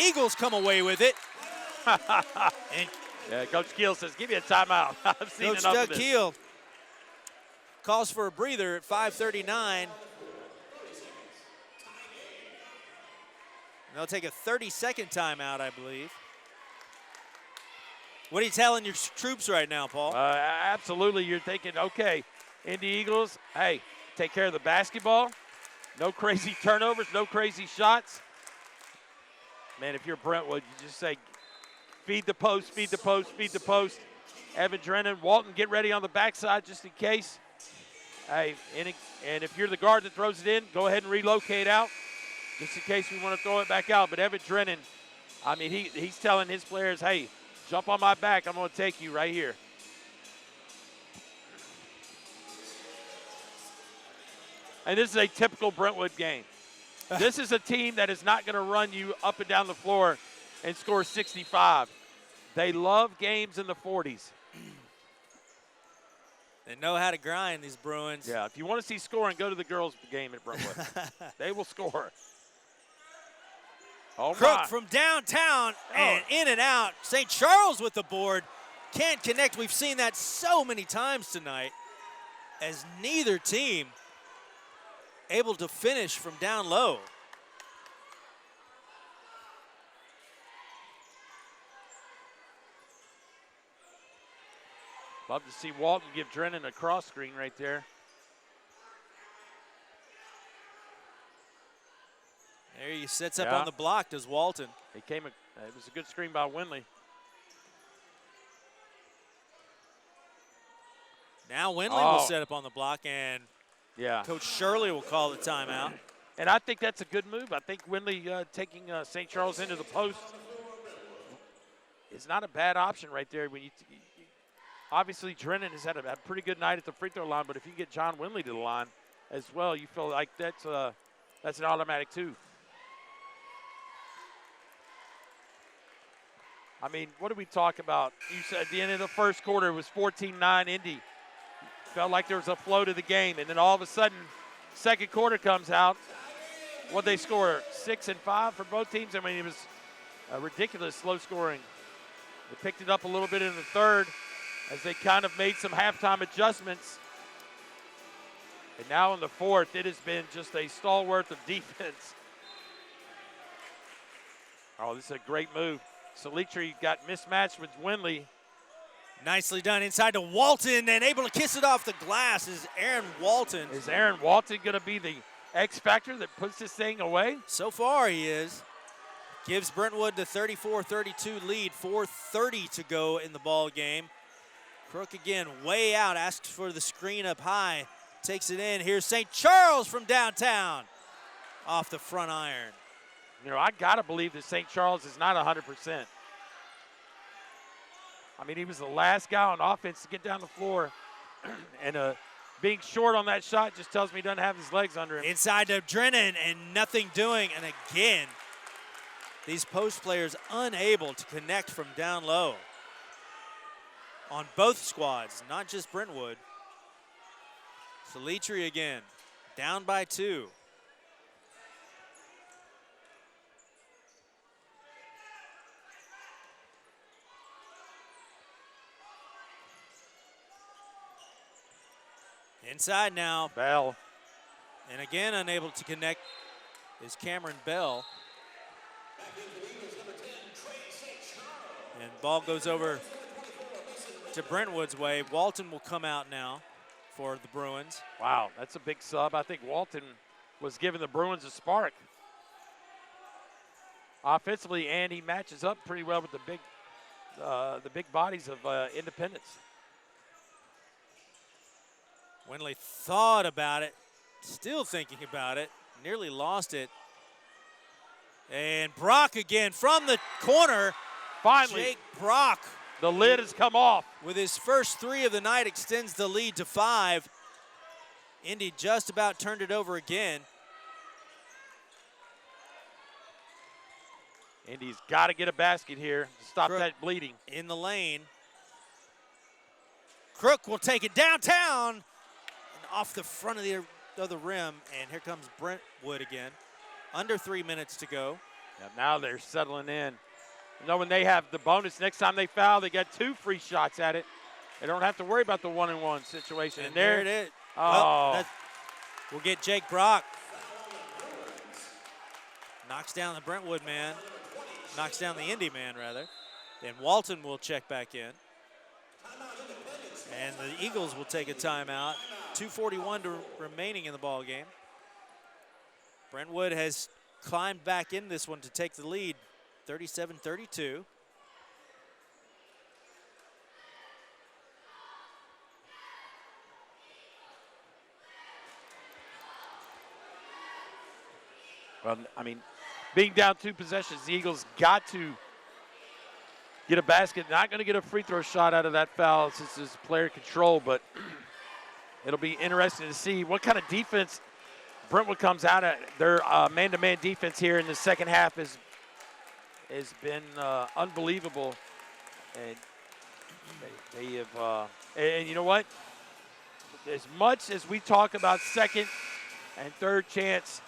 Eagles come away with it. And yeah, Coach Keel says, give me a timeout. I've seen Coach enough Doug of this. Keel calls for a breather at 5:39. They'll take a 30-second timeout, I believe. What are you telling your troops right now, Paul? Absolutely. You're thinking, okay, Indy Eagles, hey, take care of the basketball. No crazy turnovers, no crazy shots. Man, if you're Brentwood, you just say, feed the post, feed the post, feed the post. Evan Drennan, Walton, get ready on the backside just in case. Hey, and if you're the guard that throws it in, go ahead and relocate out just in case we want to throw it back out. But Evan Drennan, I mean, he's telling his players, hey, jump on my back. I'm going to take you right here. And this is a typical Brentwood game. This is a team that is not going to run you up and down the floor and score 65. They love games in the 40s. They know how to grind, these Bruins. Yeah, if you want to see scoring, go to the girls' game at Brentwood. They will score. Oh, Crook my. from downtown and in and out. St. Charles with the board. Can't connect. We've seen that so many times tonight as neither team able to finish from down low. Love to see Walton give Drennan a cross screen right there. There he sets up on the block, does Walton. It was a good screen by Winley. Now Winley will set up on the block, and Coach Shirley will call the timeout. And I think that's a good move. I think Winley taking St. Charles into the post is not a bad option right there. When obviously Drennan has had a pretty good night at the free throw line, but if you get John Winley to the line as well, you feel like that's an automatic too. I mean, what did we talk about? You said at the end of the first quarter it was 14-9 Indy. Felt like there was a flow to the game, and then all of a sudden, second quarter comes out. What they score? 6 and 5 for both teams. I mean, it was a ridiculous slow scoring. They picked it up a little bit in the third as they kind of made some halftime adjustments. And now in the fourth, it has been just a stalwart of defense. Oh, this is a great move. Salitri got mismatched with Winley. Nicely done inside to Walton, and able to kiss it off the glass is Aaron Walton. Is Aaron Walton going to be the X factor that puts this thing away? So far he is. Gives Brentwood the 34-32 lead, 4:30 to go in the ball game. Crook again way out, asks for the screen up high, takes it in. Here's St. Charles from downtown off the front iron. You know, I got to believe that St. Charles is not 100%. I mean, he was the last guy on offense to get down the floor. And being short on that shot just tells me he doesn't have his legs under him. Inside to Drennan and nothing doing. And again, these post players unable to connect from down low on both squads, not just Brentwood. Salitri again, down by 2. Inside now. Bell. And again, unable to connect is Cameron Bell. And ball goes over to Brentwood's way. Walton will come out now for the Bruins. Wow, that's a big sub. I think Walton was giving the Bruins a spark offensively, and he matches up pretty well with the big bodies of Independence. Winley thought about it, still thinking about it, nearly lost it. And Brock again from the corner. Finally, Jake Brock. The lid has come off. With his first 3 of the night, extends the lead to 5. Indy just about turned it over again. Indy's got to get a basket here to stop Crook that bleeding. in the lane. Crook will take it downtown and off the front of the rim. And here comes Brentwood again. Under 3 minutes to go. Yeah, now they're settling in. You know, when they have the bonus, next time they foul, they got 2 free shots at it. They don't have to worry about the 1-and-1 situation. And there it is. Oh. Well, we'll get Jake Brock. Knocks down the Brentwood man. Knocks down the Indy man, rather. And Walton will check back in. And the Eagles will take a timeout. 2:41 remaining in the ball game. Brentwood has climbed back in this one to take the lead, 37-32. Well, I mean, being down 2 possessions, the Eagles got to get a basket. Not going to get a free throw shot out of that foul since it's player control, but it'll be interesting to see what kind of defense Brentwood comes out at. Their man-to-man defense here in the second half has been unbelievable, and they have. And you know what? As much as we talk about second and third chance,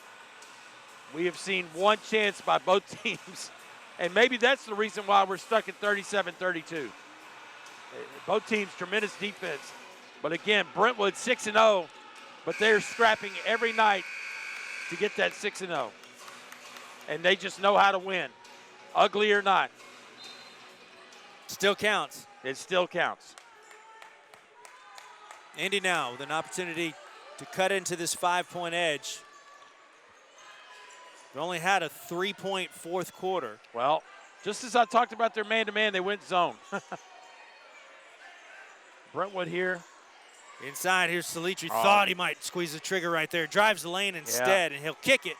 we have seen one chance by both teams, and maybe that's the reason why we're stuck at 37-32. Both teams, tremendous defense. But again, Brentwood 6-0, but they're scrapping every night to get that 6-0. And they just know how to win, ugly or not. Still counts. It still counts. Indy now with an opportunity to cut into this 5-point edge. They only had a 3-point fourth quarter. Well, just as I talked about their man-to-man, they went zone. Brentwood here. Inside, here's Salitri. Thought he might squeeze the trigger right there. Drives the lane instead, and he'll kick it.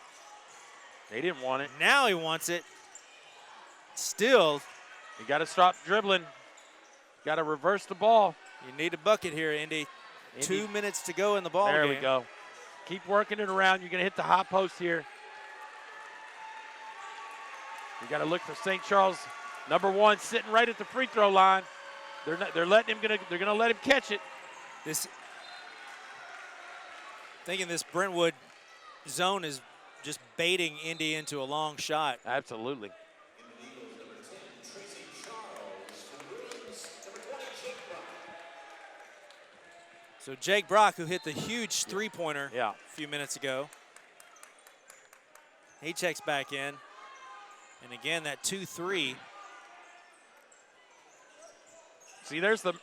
They didn't want it. Now he wants it. Still. You got to stop dribbling. Got to reverse the ball. You need a bucket here, Indy. 2 minutes to go in the ball game. There we go. Keep working it around. You're going to hit the high post here. You got to look for St. Charles. Number 1 sitting right at the free throw line. They're letting him. They're going to let him catch it. Thinking this Brentwood zone is just baiting Indy into a long shot. Absolutely. So Jake Brock, who hit the huge three-pointer a few minutes ago, he checks back in. And again, that 2-3. See, there's the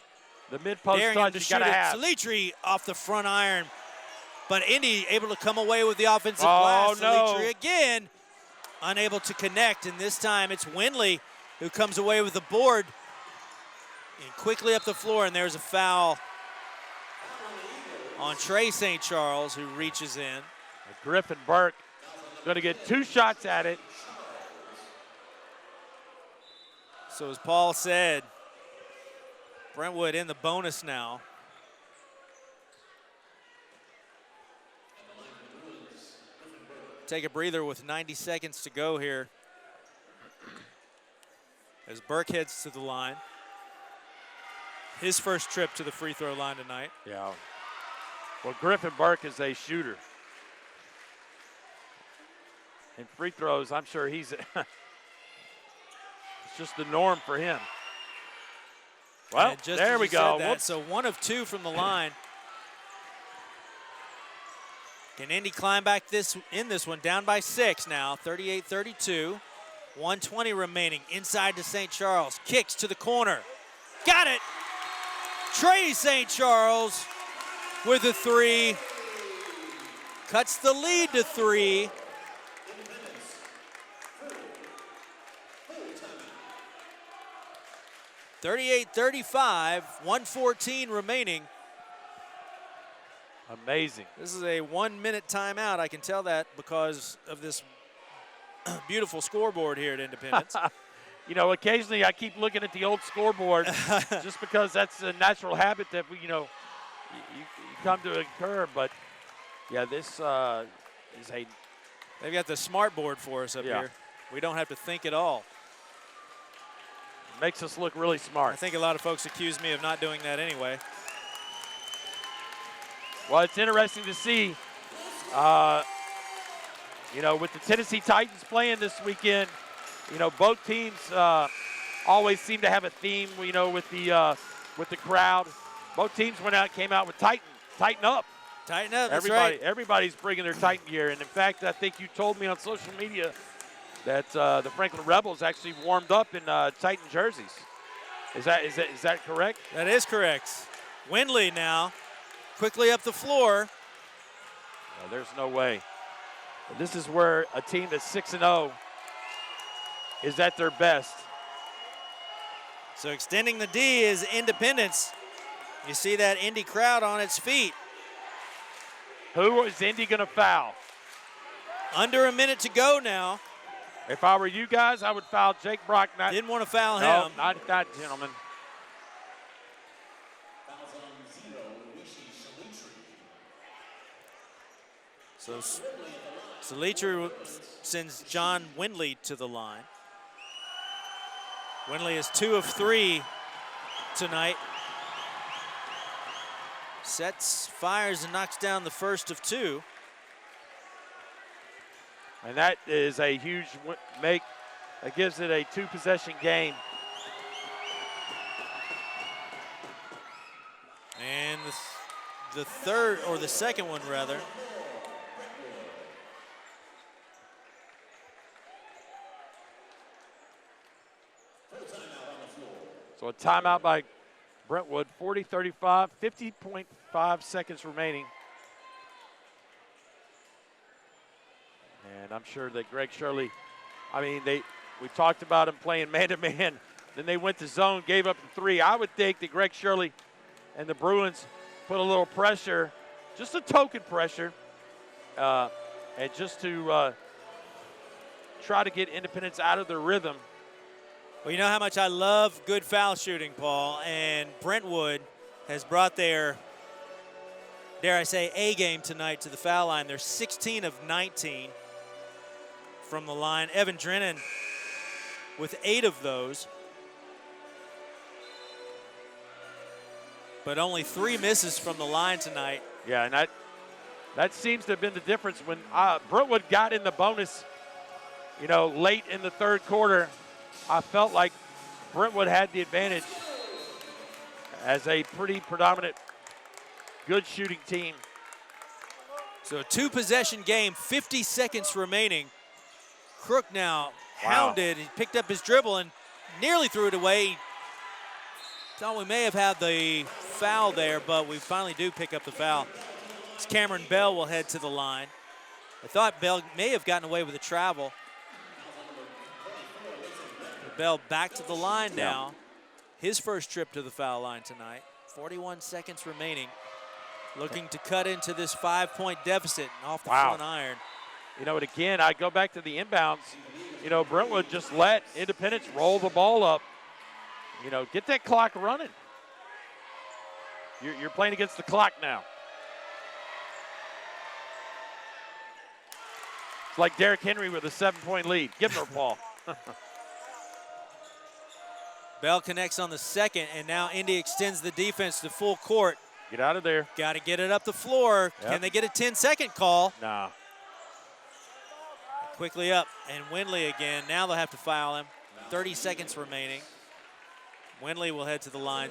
mid-post touch you got to have. Salitri off the front iron. But Indy able to come away with the offensive glass. Salitri again unable to connect. And this time it's Winley who comes away with the board. And quickly up the floor, and there's a foul on Trey St. Charles, who reaches in. Griffin Burke going to get 2 shots at it. So as Paul said, Brentwood in the bonus now. Take a breather with 90 seconds to go here as Burke heads to the line. His first trip to the free throw line tonight. Yeah. Well, Griffin Burke is a shooter. And free throws, I'm sure he's it's just the norm for him. Well, there we go. So 1 of 2 from the line. Can Indy climb back in this one? Down by 6 now, 38-32. 1:20 remaining. Inside to St. Charles. Kicks to the corner. Got it! Trey St. Charles with a 3. Cuts the lead to 3. (38-35), 1:14 remaining. Amazing. This is a 1-minute timeout. I can tell that because of this beautiful scoreboard here at Independence. You know, occasionally I keep looking at the old scoreboard just because that's a natural habit that we, you come to occur. But yeah, this is a. They've got the smart board for us up here. We don't have to think at all. Makes us look really smart. I think a lot of folks accuse me of not doing that anyway. Well, it's interesting to see, with the Tennessee Titans playing this weekend, both teams always seem to have a theme, with the crowd. Both teams came out with tighten up. Tighten up, that's right. Everybody's bringing their Titan gear. And in fact, I think you told me on social media that the Franklin Rebels actually warmed up in Titan jerseys. Is that correct? That is correct. Windley now. Quickly up the floor. No, there's no way. This is where a team that's 6-0 is at their best. So extending the D is Independence. You see that Indy crowd on its feet. Who is Indy going to foul? Under a minute to go now. If I were you guys, I would foul Jake Brock. Didn't want to foul him. Not that gentleman. So Salitri sends John Windley to the line. Windley is 2 of 3 tonight. Sets, fires, and knocks down the first of 2. And that is a huge make. That gives it a 2-possession game. And the third, or the second one rather. So a timeout by Brentwood, 40-35, 50.5 seconds remaining. And I'm sure that Greg Shirley, I mean, we talked about him playing man-to-man. Then they went to zone, gave up the 3. I would think that Greg Shirley and the Bruins put a little pressure, just a token pressure, and just to try to get Independence out of their rhythm. Well, you know how much I love good foul shooting, Paul, and Brentwood has brought their, dare I say, A game tonight to the foul line. They're 16 of 19 from the line. Evan Drennan with 8 of those, but only 3 misses from the line tonight. Yeah, and that seems to have been the difference when Brentwood got in the bonus, late in the third quarter. I felt like Brentwood had the advantage as a pretty predominant, good shooting team. So a 2-possession game, 50 seconds remaining. Crook now hounded. He picked up his dribble and nearly threw it away. Thought we may have had the foul there, but we finally do pick up the foul. As Cameron Bell will head to the line. I thought Bell may have gotten away with a travel. Bell back to the line now. His first trip to the foul line tonight. 41 seconds remaining. Looking to cut into this 5-point deficit off the front iron. And again, I go back to the inbounds. Brentwood just let Independence roll the ball up. Get that clock running. You're playing against the clock now. It's like Derrick Henry with a 7-point lead. Give him a ball. Bell connects on the second, and now Indy extends the defense to full court. Get out of there. Got to get it up the floor. Yep. Can they get a 10-second call? Nah. Quickly up, and Windley again. Now they'll have to foul him. 30 seconds remaining. Windley will head to the line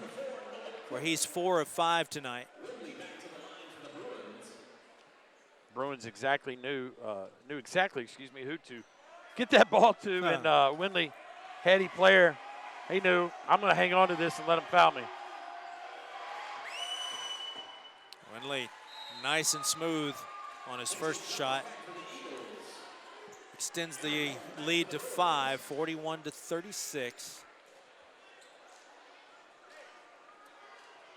where he's 4 of 5 tonight. Bruins knew exactly, who to get that ball to, and Windley, heady player, he knew, I'm going to hang on to this and let him foul me. Windley, nice and smooth on his first shot. Extends the lead to 5, 41-36.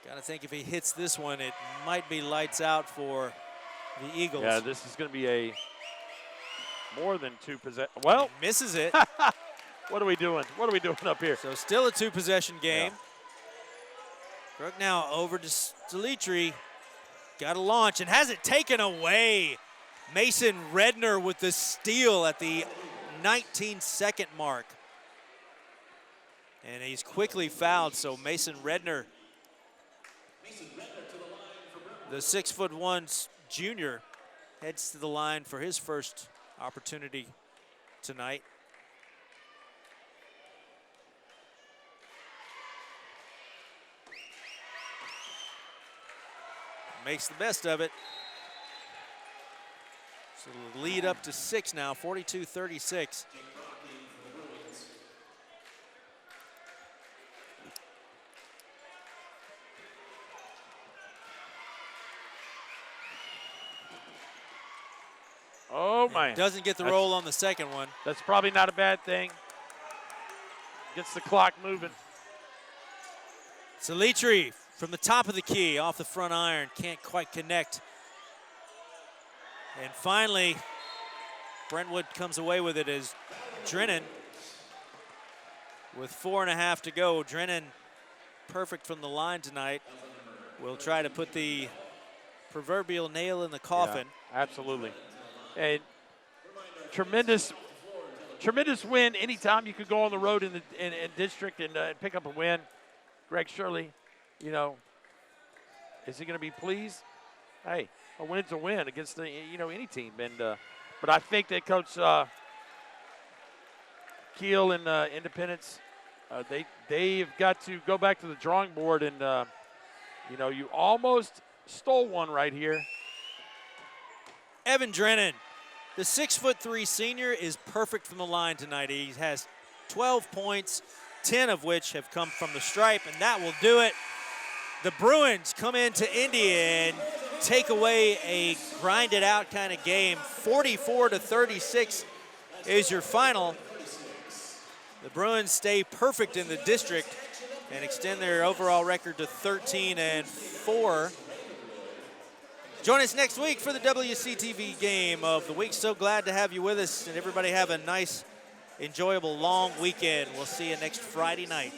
Got to think if he hits this one, it might be lights out for the Eagles. Yeah, this is going to be a more than 2 possession. Well, he misses it. What are we doing? What are we doing up here? So still a 2-possession game. Crook now over to Salitri. Got to launch and has it taken away. Mason Redner with the steal at the 19-second mark. And he's quickly fouled, so Mason Redner, the 6'1" junior, heads to the line for his first opportunity tonight. Makes the best of it. So the lead up to 6 now, 42-36. Oh, man. Doesn't get the roll on the second one. That's probably not a bad thing. Gets the clock moving. Salitri from the top of the key, off the front iron, can't quite connect. And finally, Brentwood comes away with it as Drennan, with 4.5 to go. Drennan, perfect from the line tonight, will try to put the proverbial nail in the coffin. Yeah, absolutely. And tremendous win. Anytime you could go on the road in district and pick up a win. Greg Shirley, is he going to be pleased? Hey, a win's a win against any team. And But I think that Coach Keel and Independence, they've got to go back to the drawing board, and you almost stole one right here. Evan Drennan, the 6'3" senior, is perfect from the line tonight. He has 12 points, 10 of which have come from the stripe, and that will do it. The Bruins come into Indy and take away a grinded-out kind of game. 44-36 is your final. The Bruins stay perfect in the district and extend their overall record to 13-4. Join us next week for the WC-TV game of the week. So glad to have you with us, and everybody have a nice, enjoyable, long weekend. We'll see you next Friday night.